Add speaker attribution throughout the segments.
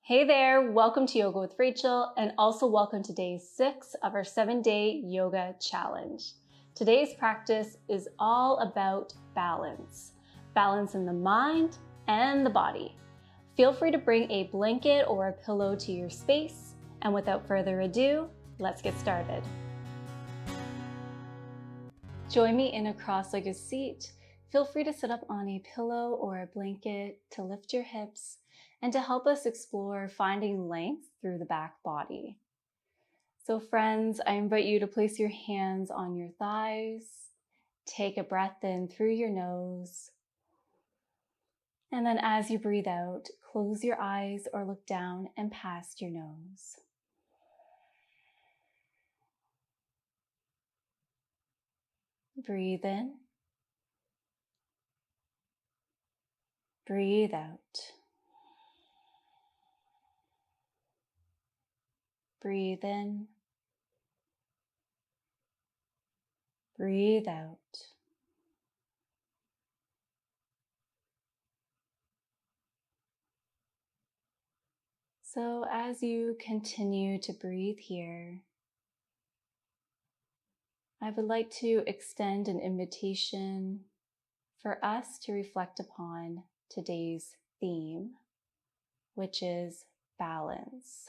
Speaker 1: Hey there, welcome to Yoga with Rachel, and also welcome to day 6 of our 7-day yoga challenge. Today's practice is all about balance. Balance in the mind and the body. Feel free to bring a blanket or a pillow to your space, and without further ado, let's get started. Join me in a cross-legged seat. Feel free to sit up on a pillow or a blanket to lift your hips and to help us explore finding length through the back body. So friends, I invite you to place your hands on your thighs. Take a breath in through your nose. And then as you breathe out, close your eyes or look down and past your nose. Breathe in. Breathe out. Breathe in. Breathe out. So as you continue to breathe here, I would like to extend an invitation for us to reflect upon today's theme, which is balance.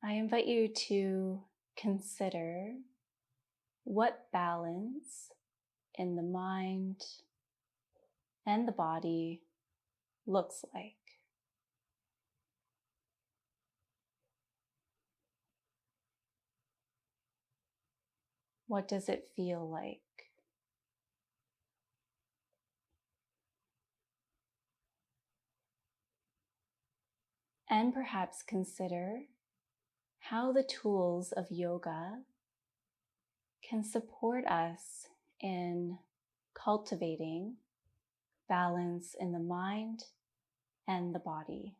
Speaker 1: I invite you to consider what balance in the mind and the body looks like. What does it feel like? And perhaps consider how the tools of yoga can support us in cultivating balance in the mind and the body.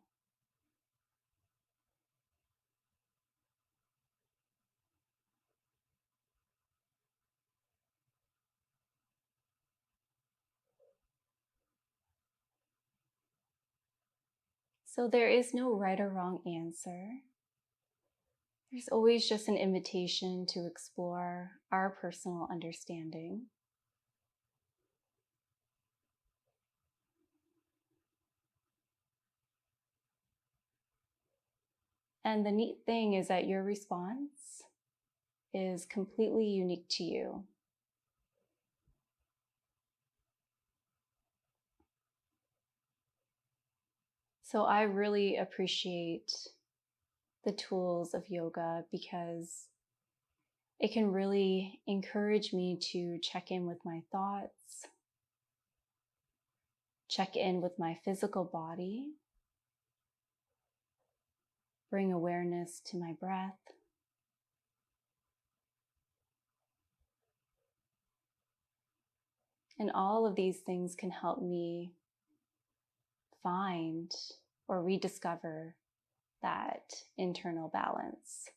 Speaker 1: So there is no right or wrong answer. There's always just an invitation to explore our personal understanding. And the neat thing is that your response is completely unique to you. So I really appreciate the tools of yoga because it can really encourage me to check in with my thoughts, check in with my physical body, bring awareness to my breath, and all of these things can help me find or rediscover that internal balance.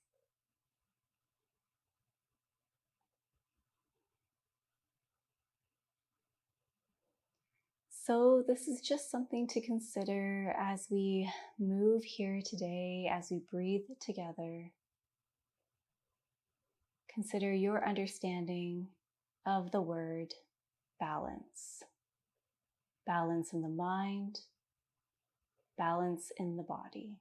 Speaker 1: So this is just something to consider as we move here today, as we breathe together. Consider your understanding of the word balance. Balance in the mind, balance in the body.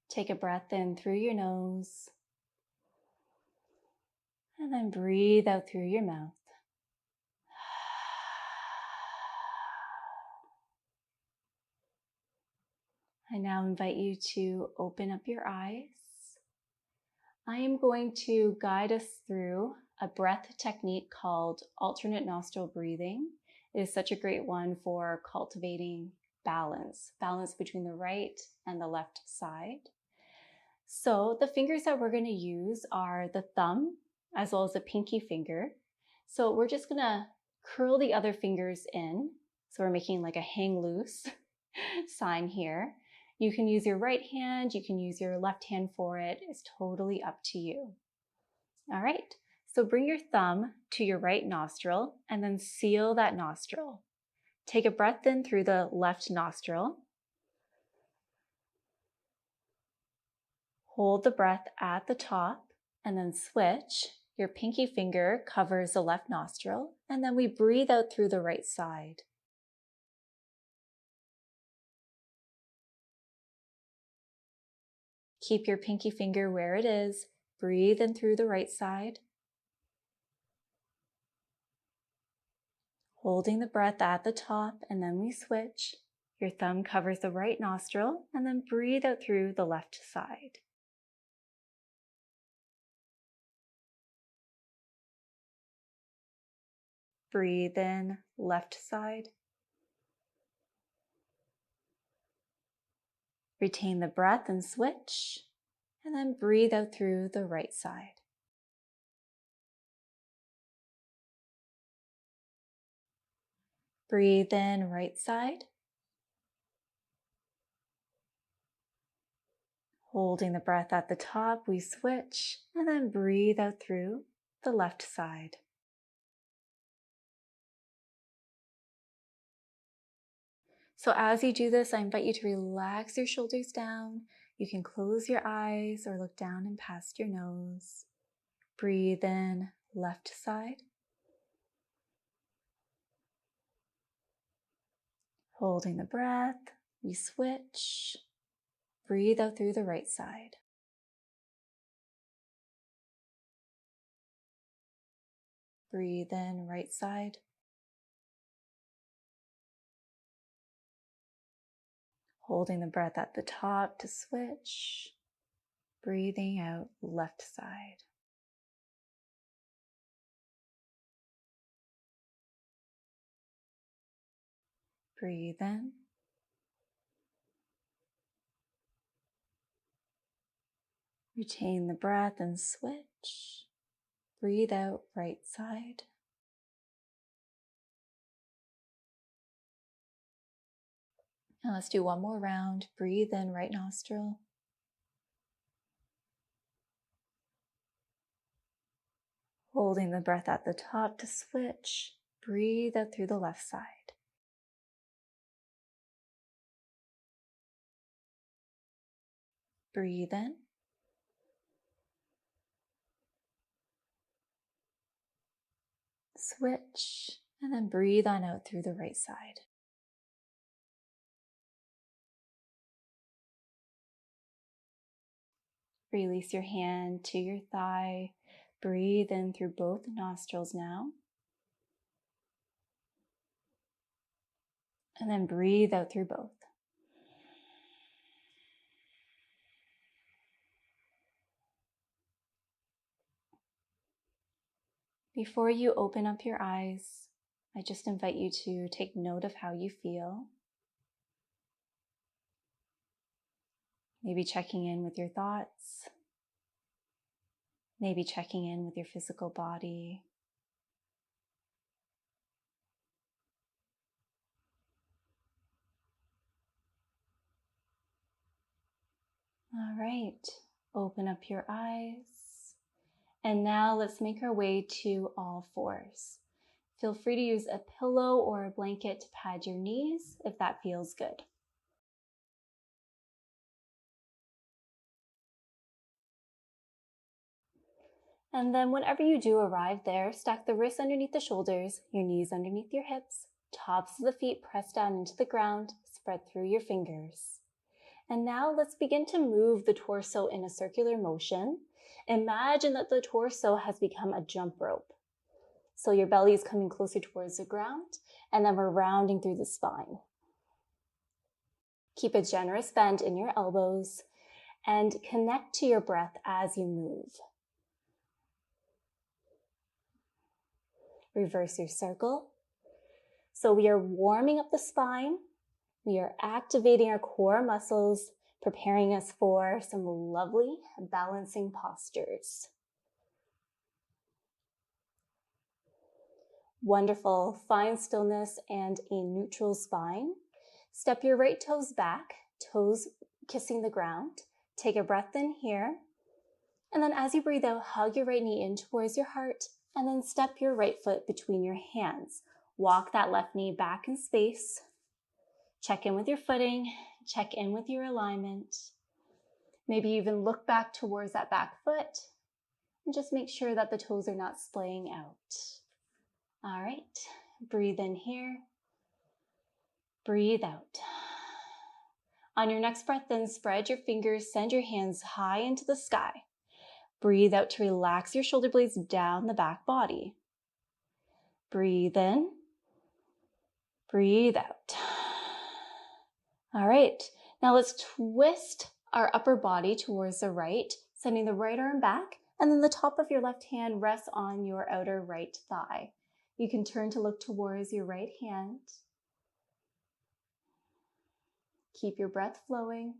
Speaker 1: Take a breath in through your nose, and then breathe out through your mouth. I now invite you to open up your eyes. I am going to guide us through a breath technique called alternate nostril breathing. It is such a great one for cultivating balance between the right and the left side. So the fingers that we're going to use are the thumb as well as the pinky finger. So we're just going to curl the other fingers in. So we're making like a hang loose sign here. You can use your right hand, you can use your left hand for it. It's totally up to you. All right, So bring your thumb to your right nostril and then seal that nostril. Take a breath in through the left nostril. Hold the breath at the top and then switch. Your pinky finger covers the left nostril, and then we breathe out through the right side. Keep your pinky finger where it is. Breathe in through the right side. Holding the breath at the top, and then we switch. Your thumb covers the right nostril, and then breathe out through the left side. Breathe in, left side. Retain the breath and switch, and then breathe out through the right side. Breathe in, right side. Holding the breath at the top, we switch, and then breathe out through the left side. So as you do this, I invite you to relax your shoulders down. You can close your eyes or look down and past your nose. Breathe in, left side. Holding the breath, we switch. Breathe out through the right side. Breathe in, right side. Holding the breath at the top to switch. Breathing out, left side. Breathe in. Retain the breath and switch. Breathe out, right side. Now let's do one more round. Breathe in, right nostril. Holding the breath at the top to switch. Breathe out through the left side. Breathe in. Switch, and then breathe on out through the right side. Release your hand to your thigh. Breathe in through both nostrils now. And then breathe out through both. Before you open up your eyes, I just invite you to take note of how you feel. Maybe checking in with your thoughts. Maybe checking in with your physical body. All right, open up your eyes. And now let's make our way to all fours. Feel free to use a pillow or a blanket to pad your knees if that feels good. And then whenever you do arrive there, stack the wrists underneath the shoulders, your knees underneath your hips, tops of the feet pressed down into the ground, spread through your fingers. And now let's begin to move the torso in a circular motion. Imagine that the torso has become a jump rope. So your belly is coming closer towards the ground, and then we're rounding through the spine. Keep a generous bend in your elbows and connect to your breath as you move. Reverse your circle. So we are warming up the spine. We are activating our core muscles, preparing us for some lovely balancing postures. Wonderful. Find stillness and a neutral spine. Step your right toes back, toes kissing the ground. Take a breath in here. And then as you breathe out, hug your right knee in towards your heart, and then step your right foot between your hands. Walk that left knee back in space. Check in with your footing, check in with your alignment. Maybe even look back towards that back foot and just make sure that the toes are not splaying out. All right, breathe in here, breathe out. On your next breath in, spread your fingers, send your hands high into the sky. Breathe out to relax your shoulder blades down the back body. Breathe in, breathe out. All right, now let's twist our upper body towards the right, sending the right arm back, and then the top of your left hand rests on your outer right thigh. You can turn to look towards your right hand. Keep your breath flowing.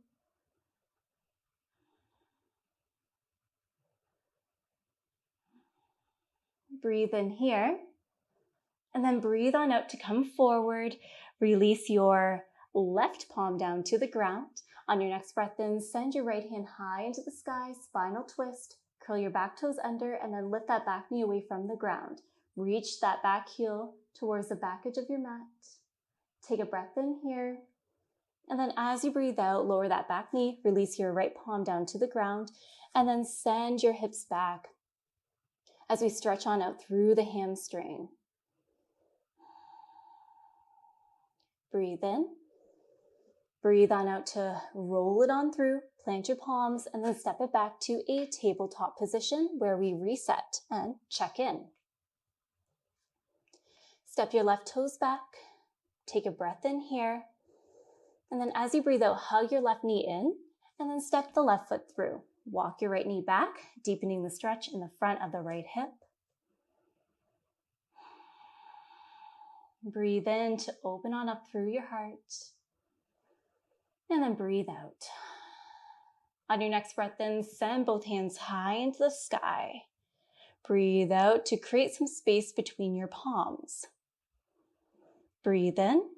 Speaker 1: Breathe in here, and then breathe on out to come forward. Release your left palm down to the ground. On your next breath in, send your right hand high into the sky, spinal twist, curl your back toes under, and then lift that back knee away from the ground. Reach that back heel towards the back edge of your mat. Take a breath in here. And then as you breathe out, lower that back knee, release your right palm down to the ground, and then send your hips back as we stretch on out through the hamstring. Breathe in. Breathe on out to roll it on through, plant your palms, and then step it back to a tabletop position where we reset and check in. Step your left toes back, take a breath in here, and then as you breathe out, hug your left knee in, and then step the left foot through. Walk your right knee back, deepening the stretch in the front of the right hip. Breathe in to open on up through your heart. And then breathe out. On your next breath in, send both hands high into the sky. Breathe out to create some space between your palms. Breathe in.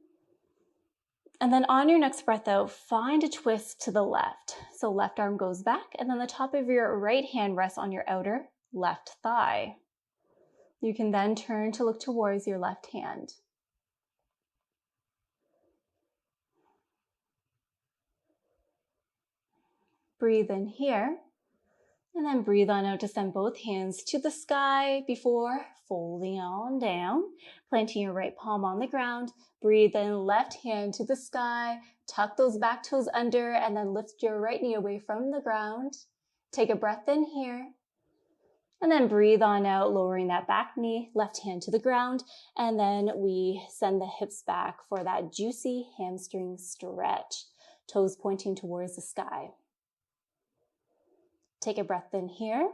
Speaker 1: And then on your next breath out, find a twist to the left. So left arm goes back, and then the top of your right hand rests on your outer left thigh. You can then turn to look towards your left hand. Breathe in here, and then breathe on out to send both hands to the sky before folding on down, planting your right palm on the ground. Breathe in, left hand to the sky, tuck those back toes under, and then lift your right knee away from the ground. Take a breath in here, and then breathe on out, lowering that back knee, left hand to the ground, and then we send the hips back for that juicy hamstring stretch, toes pointing towards the sky. Take a breath in here,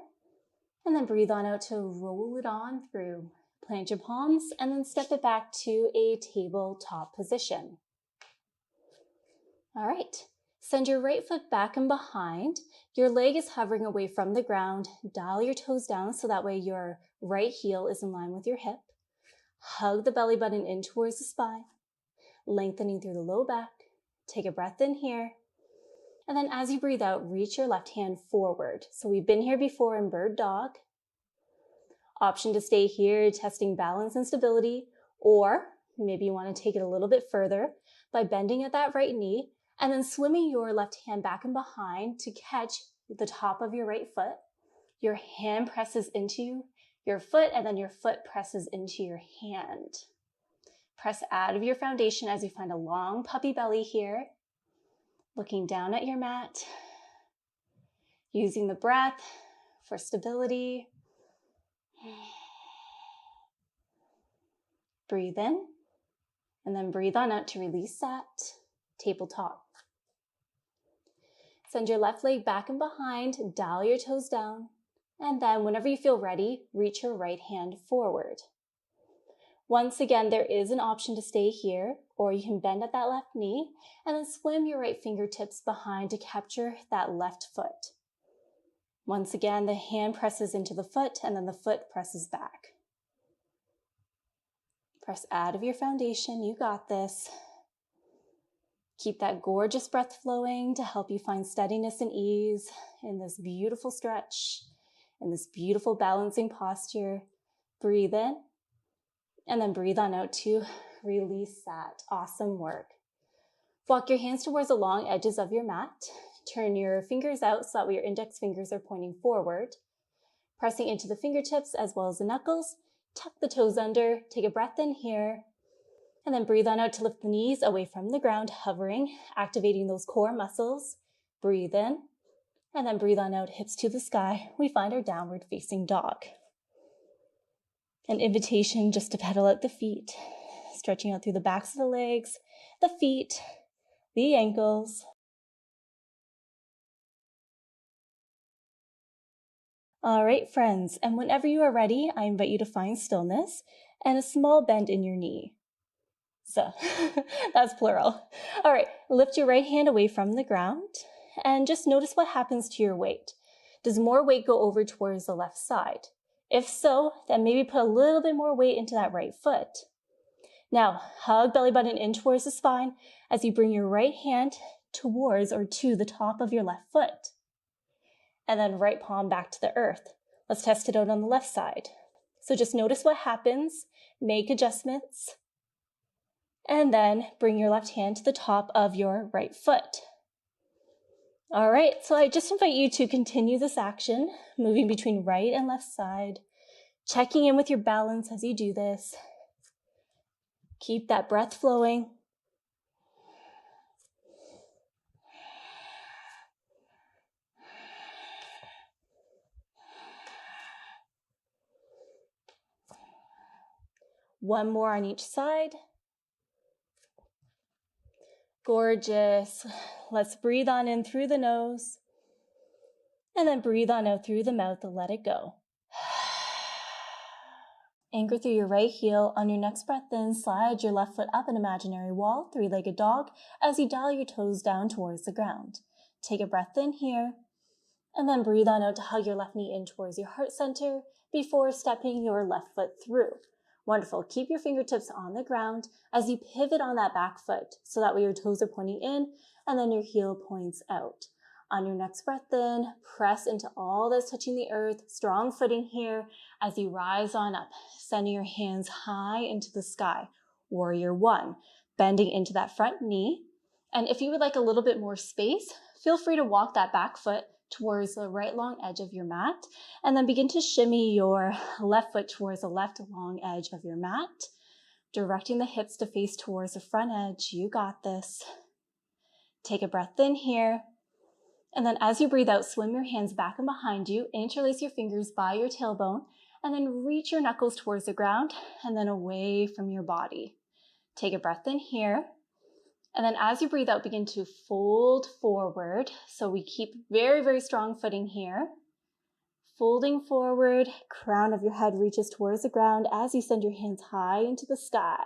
Speaker 1: and then breathe on out to roll it on through. Plant your palms, and then step it back to a tabletop position. All right, send your right foot back and behind. Your leg is hovering away from the ground. Dial your toes down so that way your right heel is in line with your hip. Hug the belly button in towards the spine, lengthening through the low back. Take a breath in here. And then as you breathe out, reach your left hand forward. So we've been here before in bird dog. Option to stay here, testing balance and stability, or maybe you want to take it a little bit further by bending at that right knee and then swimming your left hand back and behind to catch the top of your right foot. Your hand presses into your foot, and then your foot presses into your hand. Press out of your foundation as you find a long puppy belly here. Looking down at your mat, using the breath for stability. Breathe in, and then breathe on out to release that tabletop. Send your left leg back and behind, dial your toes down, and then whenever you feel ready, reach your right hand forward. Once again, there is an option to stay here, or you can bend at that left knee and then swim your right fingertips behind to capture that left foot. Once again, the hand presses into the foot and then the foot presses back. Press out of your foundation, you got this. Keep that gorgeous breath flowing to help you find steadiness and ease in this beautiful stretch. in this beautiful balancing posture. Breathe in, and then breathe on out to release that. Awesome work. Walk your hands towards the long edges of your mat. Turn your fingers out so that your index fingers are pointing forward. Pressing into the fingertips as well as the knuckles. Tuck the toes under. Take a breath in here. And then breathe on out to lift the knees away from the ground, hovering, activating those core muscles. Breathe in. And then breathe on out, hips to the sky. We find our downward facing dog. An invitation just to pedal out the feet, stretching out through the backs of the legs, the feet, the ankles. All right, friends, and whenever you are ready, I invite you to find stillness and a small bend in your knee. So, that's plural. All right, lift your right hand away from the ground and just notice what happens to your weight. Does more weight go over towards the left side? If so, then maybe put a little bit more weight into that right foot. Now, hug belly button in towards the spine as you bring your right hand towards or to the top of your left foot. And then right palm back to the earth. Let's test it out on the left side. So just notice what happens, make adjustments, and then bring your left hand to the top of your right foot. All right, so I just invite you to continue this action, moving between right and left side, checking in with your balance as you do this. Keep that breath flowing. One more on each side. Gorgeous. Let's breathe on in through the nose and then breathe on out through the mouth to let it go. Anchor through your right heel. On your next breath in, slide your left foot up an imaginary wall, three-legged dog, as you dial your toes down towards the ground. Take a breath in here, and then breathe on out to hug your left knee in towards your heart center before stepping your left foot through. Wonderful. Keep your fingertips on the ground as you pivot on that back foot so that way your toes are pointing in and then your heel points out. On your next breath in, press into all that's touching the earth. Strong footing here as you rise on up, sending your hands high into the sky. Warrior one, bending into that front knee. And if you would like a little bit more space, feel free to walk that back foot towards the right long edge of your mat, and then begin to shimmy your left foot towards the left long edge of your mat, directing the hips to face towards the front edge. You got this. Take a breath in here. And then as you breathe out, swim your hands back and behind you, interlace your fingers by your tailbone, and then reach your knuckles towards the ground and then away from your body. Take a breath in here. And then as you breathe out, begin to fold forward. So we keep very, very strong footing here. Folding forward, crown of your head reaches towards the ground as you send your hands high into the sky.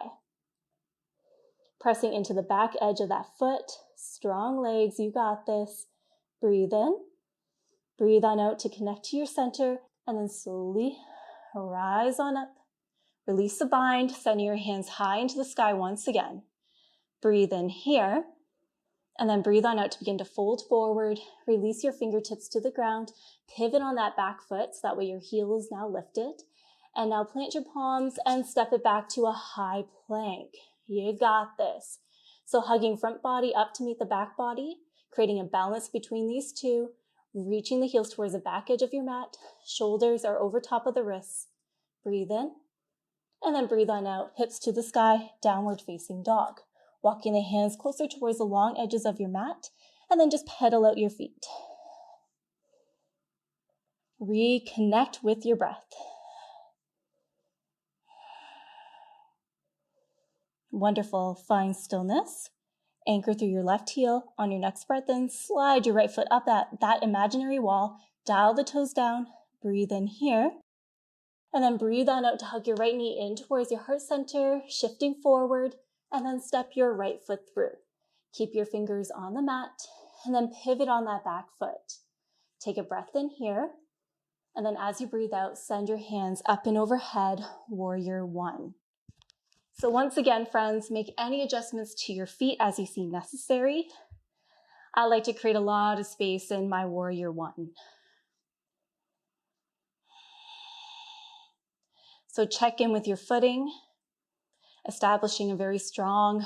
Speaker 1: Pressing into the back edge of that foot. Strong legs, you got this. Breathe in. Breathe on out to connect to your center, and then slowly rise on up. Release the bind, sending your hands high into the sky once again. Breathe in here, and then breathe on out to begin to fold forward. Release your fingertips to the ground. Pivot on that back foot, so that way your heel is now lifted. And now plant your palms and step it back to a high plank. You got this. So hugging front body up to meet the back body, creating a balance between these two, reaching the heels towards the back edge of your mat. Shoulders are over top of the wrists. Breathe in, and then breathe on out. Hips to the sky, downward facing dog. Walking the hands closer towards the long edges of your mat, and then just pedal out your feet. Reconnect with your breath. Wonderful. Find stillness. Anchor through your left heel. On your next breath in, slide your right foot up that imaginary wall. Dial the toes down. Breathe in here. And then breathe on out to hug your right knee in towards your heart center, shifting forward, and then step your right foot through. Keep your fingers on the mat, and then pivot on that back foot. Take a breath in here. And then as you breathe out, send your hands up and overhead, warrior one. So once again, friends, make any adjustments to your feet as you see necessary. I like to create a lot of space in my warrior one. So check in with your footing, establishing a very strong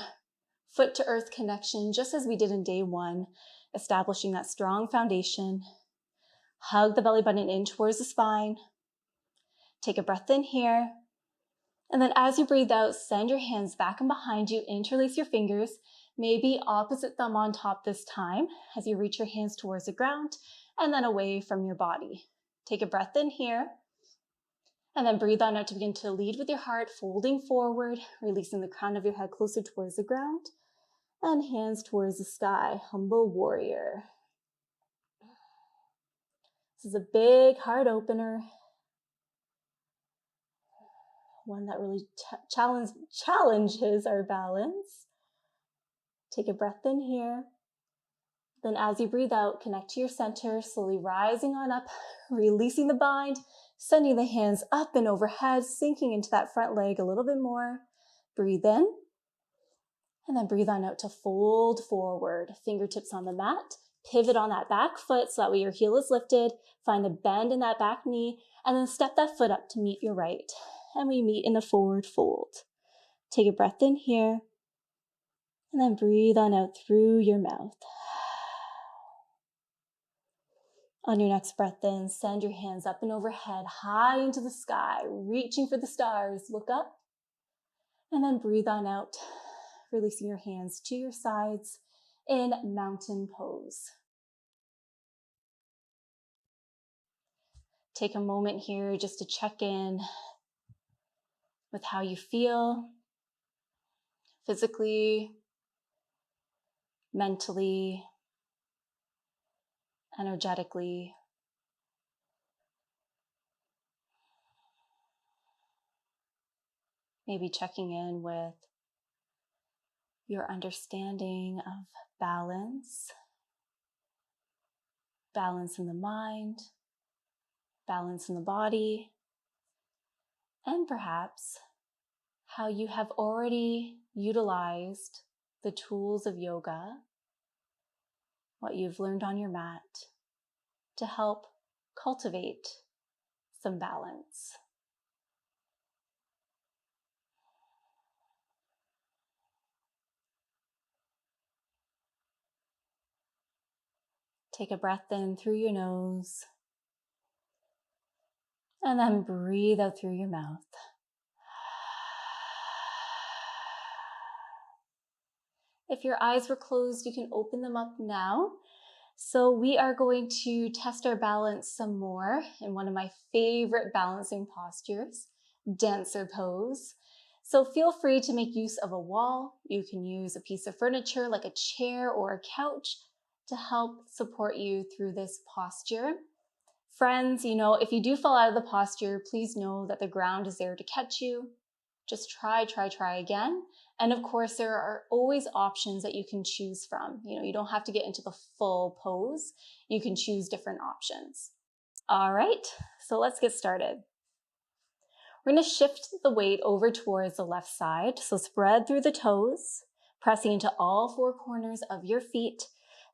Speaker 1: foot to earth connection, just as we did in day one, establishing that strong foundation. Hug the belly button in towards the spine. Take a breath in here. And then as you breathe out, send your hands back and behind you, interlace your fingers, maybe opposite thumb on top this time as you reach your hands towards the ground and then away from your body. Take a breath in here and then breathe on out to begin to lead with your heart, folding forward, releasing the crown of your head closer towards the ground and hands towards the sky, humble warrior. This is a big heart opener. One that really challenges our balance. Take a breath in here. Then as you breathe out, connect to your center, slowly rising on up, releasing the bind, sending the hands up and overhead, sinking into that front leg a little bit more. Breathe in, and then breathe on out to fold forward. Fingertips on the mat, pivot on that back foot so that way your heel is lifted, find a bend in that back knee, and then step that foot up to meet your right. And we meet in a forward fold. Take a breath in here, and then breathe on out through your mouth. On your next breath in, send your hands up and overhead, high into the sky, reaching for the stars. Look up, and then breathe on out, releasing your hands to your sides in mountain pose. Take a moment here just to check in with how you feel physically, mentally, energetically. Maybe checking in with your understanding of balance in the mind, balance in the body, and perhaps how you have already utilized the tools of yoga, what you've learned on your mat, to help cultivate some balance. Take a breath in through your nose, and then breathe out through your mouth. If your eyes were closed, you can open them up now. So we are going to test our balance some more in one of my favorite balancing postures, dancer pose. So feel free to make use of a wall. You can use a piece of furniture like a chair or a couch to help support you through this posture. Friends, if you do fall out of the posture, please know that the ground is there to catch you. Just try again. And of course, there are always options that you can choose from. You don't have to get into the full pose. You can choose different options. All right, so let's get started. We're going to shift the weight over towards the left side. So spread through the toes, pressing into all four corners of your feet,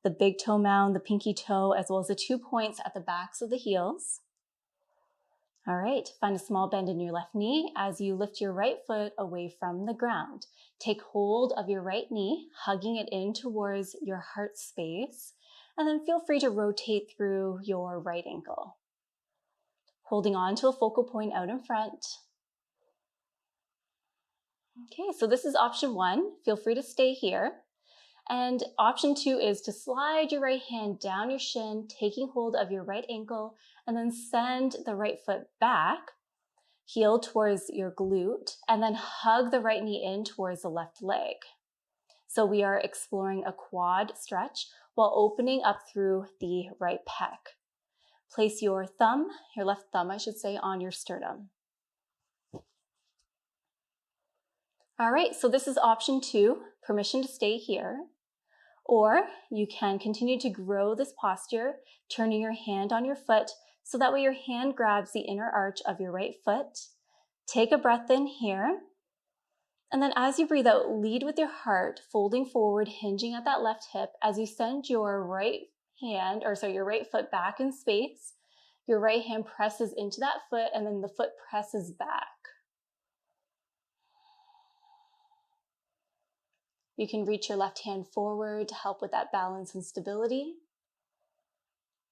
Speaker 1: the big toe mound, the pinky toe, as well as the 2 points at the backs of the heels. All right, find a small bend in your left knee as you lift your right foot away from the ground. Take hold of your right knee, hugging it in towards your heart space, and then feel free to rotate through your right ankle. Holding on to a focal point out in front. Okay, so this is option 1. Feel free to stay here. And option 2 is to slide your right hand down your shin, taking hold of your right ankle, and then send the right foot back, heel towards your glute, and then hug the right knee in towards the left leg. So we are exploring a quad stretch while opening up through the right pec. Place your left thumb, on your sternum. All right, so this is option 2, permission to stay here. Or you can continue to grow this posture, turning your hand on your foot so that way your hand grabs the inner arch of your right foot. Take a breath in here. And then as you breathe out, lead with your heart, folding forward, hinging at that left hip as you send your right foot back in space. Your right hand presses into that foot and then the foot presses back. You can reach your left hand forward to help with that balance and stability.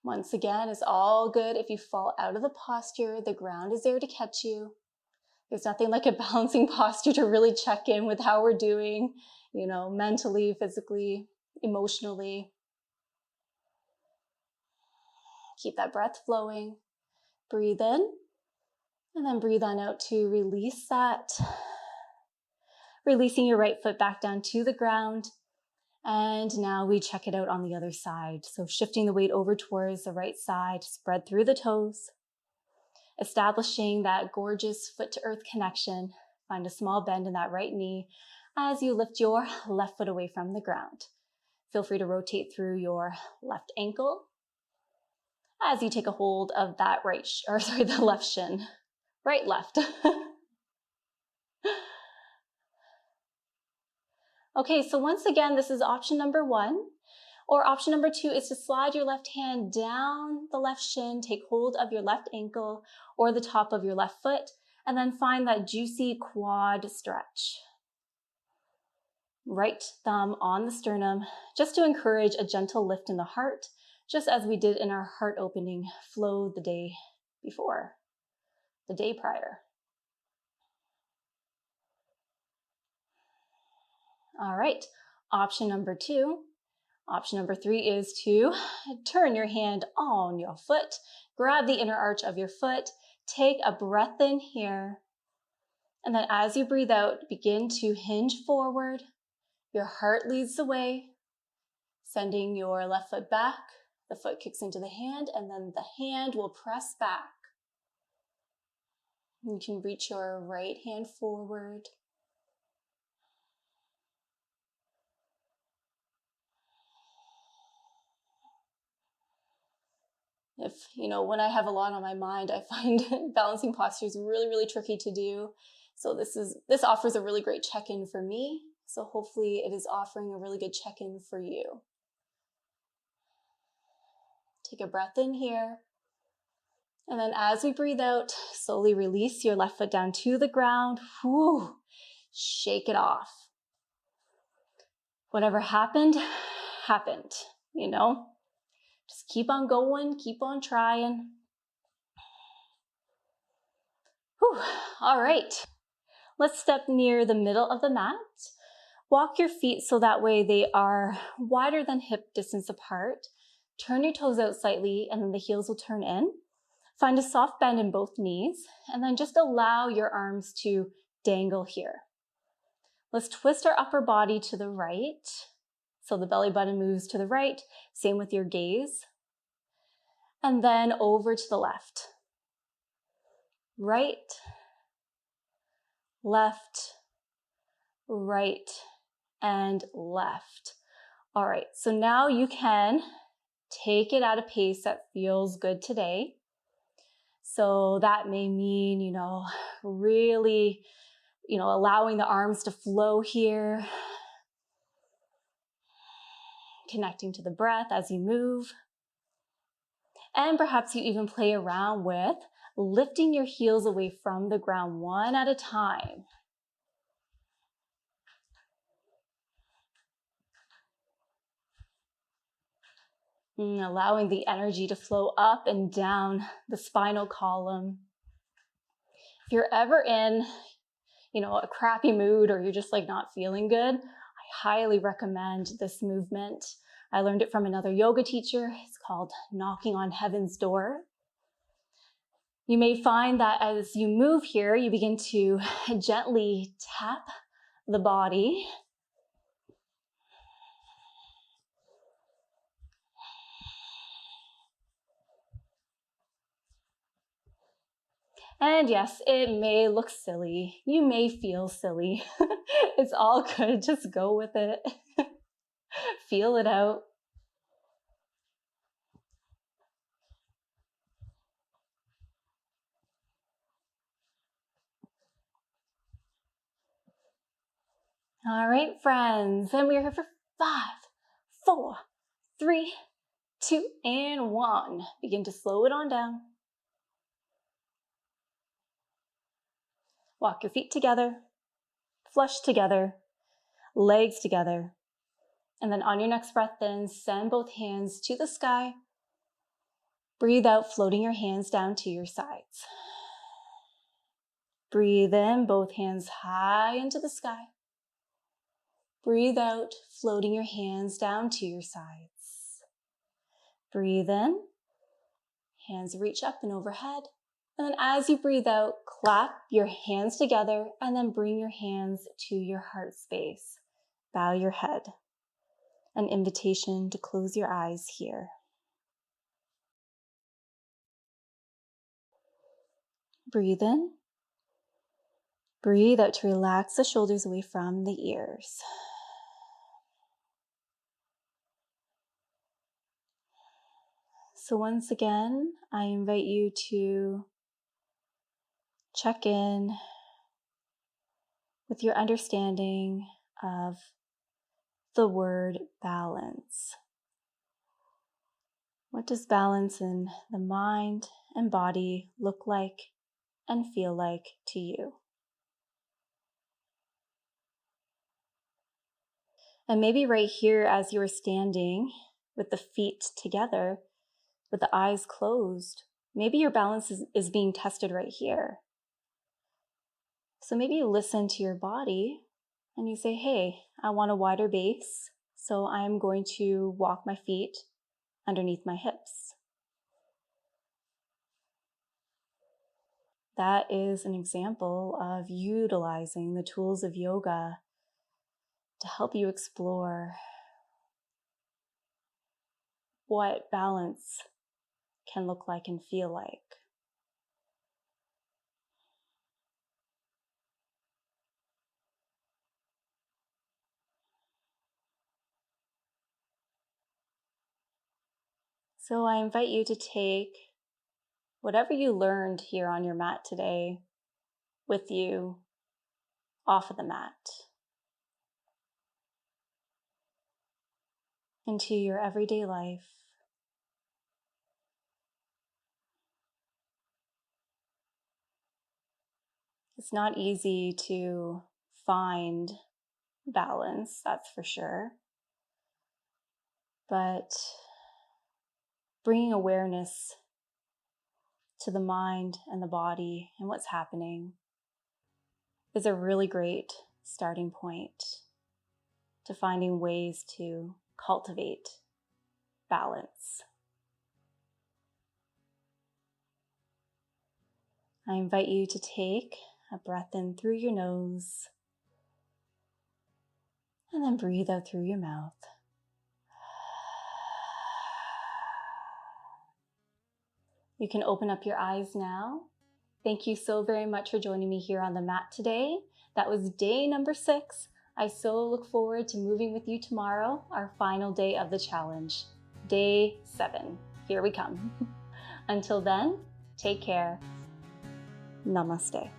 Speaker 1: Once again, it's all good if you fall out of the posture. The ground is there to catch you. There's nothing like a balancing posture to really check in with how we're doing, mentally, physically, emotionally. Keep that breath flowing. Breathe in, and then breathe on out to release that. Releasing your right foot back down to the ground. And now we check it out on the other side. So shifting the weight over towards the right side, spread through the toes. Establishing that gorgeous foot to earth connection. Find a small bend in that right knee as you lift your left foot away from the ground. Feel free to rotate through your left ankle as you take a hold of that the left shin. Right, left. Okay, so once again, this is option number 1. Or option number 2 is to slide your left hand down the left shin, take hold of your left ankle or the top of your left foot, and then find that juicy quad stretch. Right thumb on the sternum, just to encourage a gentle lift in the heart, just as we did in our heart opening flow the day before, the day prior. All right, option number 2. Option number 3 is to turn your hand on your foot, grab the inner arch of your foot, take a breath in here, and then as you breathe out, begin to hinge forward. Your heart leads the way, sending your left foot back. The foot kicks into the hand, and then the hand will press back. You can reach your right hand forward. When I have a lot on my mind, I find balancing postures really, really tricky to do. So this offers a really great check-in for me. So hopefully it is offering a really good check-in for you. Take a breath in here. And then as we breathe out, slowly release your left foot down to the ground. Whew, shake it off. Whatever happened, happened, Just keep on going, keep on trying. Whew. All right, let's step near the middle of the mat. Walk your feet so that way they are wider than hip distance apart. Turn your toes out slightly and then the heels will turn in. Find a soft bend in both knees and then just allow your arms to dangle here. Let's twist our upper body to the right. So the belly button moves to the right, same with your gaze. And then over to the left. Right, left, right, and left. All right, so now you can take it at a pace that feels good today. So that may mean, really, allowing the arms to flow here, connecting to the breath as you move. And perhaps you even play around with lifting your heels away from the ground one at a time. And allowing the energy to flow up and down the spinal column. If you're ever in, a crappy mood or you're just not feeling good, I highly recommend this movement. I learned it from another yoga teacher. It's called knocking on heaven's door. You may find that as you move here, you begin to gently tap the body. And yes, it may look silly. You may feel silly. It's all good. Just go with it. Feel it out. All right, friends. And we're here for 5, 4, 3, 2, and 1. Begin to slow it on down. Walk your feet together. Flush together. legs together. And then on your next breath in, send both hands to the sky. Breathe out, floating your hands down to your sides. Breathe in, both hands high into the sky. Breathe out, floating your hands down to your sides. Breathe in, hands reach up and overhead. And then as you breathe out, clap your hands together and then bring your hands to your heart space. Bow your head. An invitation to close your eyes here. Breathe in. Breathe out to relax the shoulders away from the ears. So once again, I invite you to check in with your understanding of the word balance. What does balance in the mind and body look like and feel like to you? And maybe right here as you're standing with the feet together, with the eyes closed, maybe your balance is being tested right here. So maybe you listen to your body and you say, hey, I want a wider base, so I'm going to walk my feet underneath my hips. That is an example of utilizing the tools of yoga to help you explore what balance can look like and feel like. So I invite you to take whatever you learned here on your mat today with you off of the mat into your everyday life. It's not easy to find balance, that's for sure. But bringing awareness to the mind and the body and what's happening is a really great starting point to finding ways to cultivate balance. I invite you to take a breath in through your nose and then breathe out through your mouth. You can open up your eyes now. Thank you so very much for joining me here on the mat today. That was day number 6. I so look forward to moving with you tomorrow, our final day of the challenge. Day 7. Here we come. Until then, take care. Namaste.